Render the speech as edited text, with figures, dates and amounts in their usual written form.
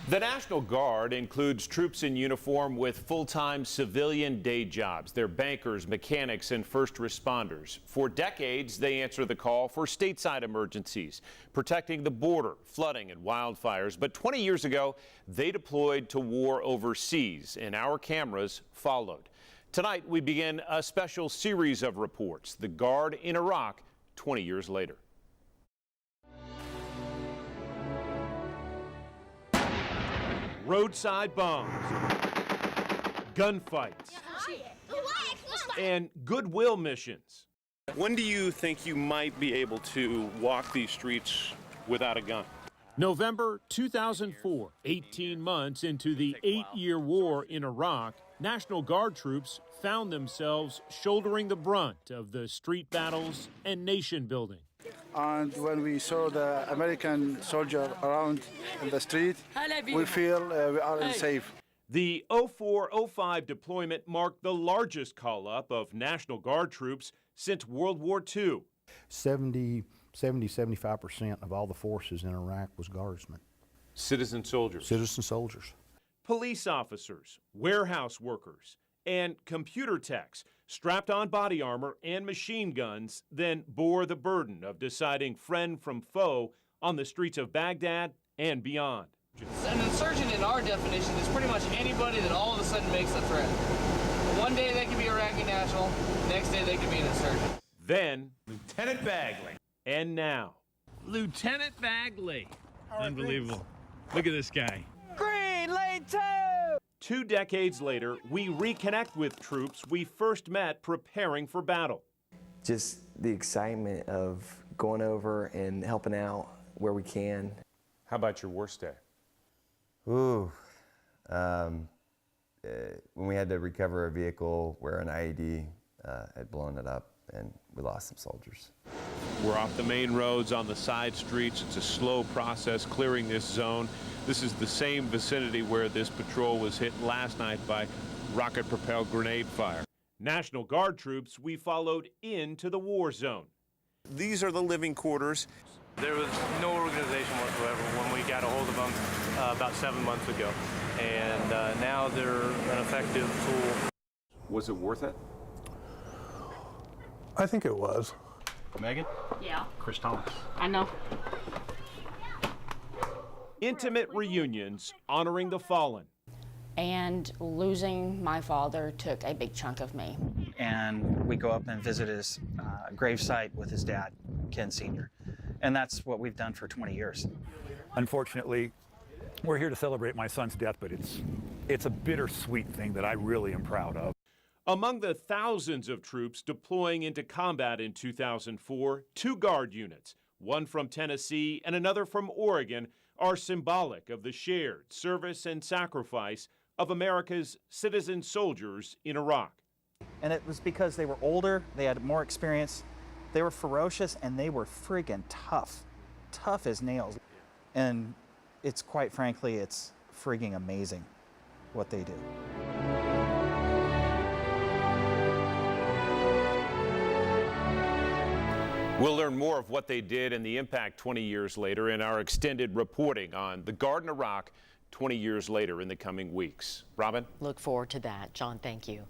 The National Guard includes troops in uniform with full-time civilian day jobs. They're bankers, mechanics, and first responders. For decades, they answer the call for stateside emergencies, protecting the border, flooding, and wildfires. But 20 years ago, they deployed to war overseas, and our cameras followed. Tonight, we begin a special series of reports, the Guard in Iraq 20 years later. Roadside bombs, gunfights, and goodwill missions. When do you think you might be able to walk these streets without a gun? November 2004, 18 months into the 8-year war in Iraq, National Guard troops found themselves shouldering the brunt of the street battles and nation building. And when we saw the American soldier around in the street, we feel we are unsafe. The 04-05 deployment marked the largest call-up of National Guard troops since World War II. 75% of all the forces in Iraq was guardsmen. Citizen soldiers. Citizen soldiers. Police officers, warehouse workers, and computer techs strapped on body armor and machine guns, then bore the burden of deciding friend from foe on the streets of Baghdad and beyond. An insurgent in our definition is pretty much anybody that all of a sudden makes a threat. One day they could be Iraqi national, next day they could be an insurgent. Then, Lieutenant Bagley. And now, Lieutenant Bagley. Unbelievable. Look at this guy. Green Lane 2! 2 decades later, we reconnect with troops we first met preparing for battle. Just the excitement of going over and helping out where we can. How about your worst day? Ooh, when we had to recover a vehicle where an IED had blown it up and we lost some soldiers. We're off the main roads on the side streets. It's a slow process clearing this zone. This is the same vicinity where this patrol was hit last night by rocket-propelled grenade fire. National Guard troops we followed into the war zone. These are the living quarters. There was no organization whatsoever when we got a hold of them about 7 months ago. And now they're an effective tool. Was it worth it? I think it was. Megan? Yeah. Chris Thomas. I know. Intimate reunions honoring the fallen. And losing my father took a big chunk of me. And we go up and visit his gravesite with his dad, Ken Sr. And that's what we've done for 20 years. Unfortunately, we're here to celebrate my son's death, but it's a bittersweet thing that I really am proud of. Among the thousands of troops deploying into combat in 2004, 2 Guard units, one from Tennessee and another from Oregon, are symbolic of the shared service and sacrifice of America's citizen soldiers in Iraq. And it was because they were older, they had more experience, they were ferocious, and they were friggin' tough. Tough as nails. And it's quite frankly, it's friggin' amazing what they do. We'll learn more of what they did and the impact 20 years later in our extended reporting on the Guard in Iraq 20 years later in the coming weeks. Robin? Look forward to that. John, thank you.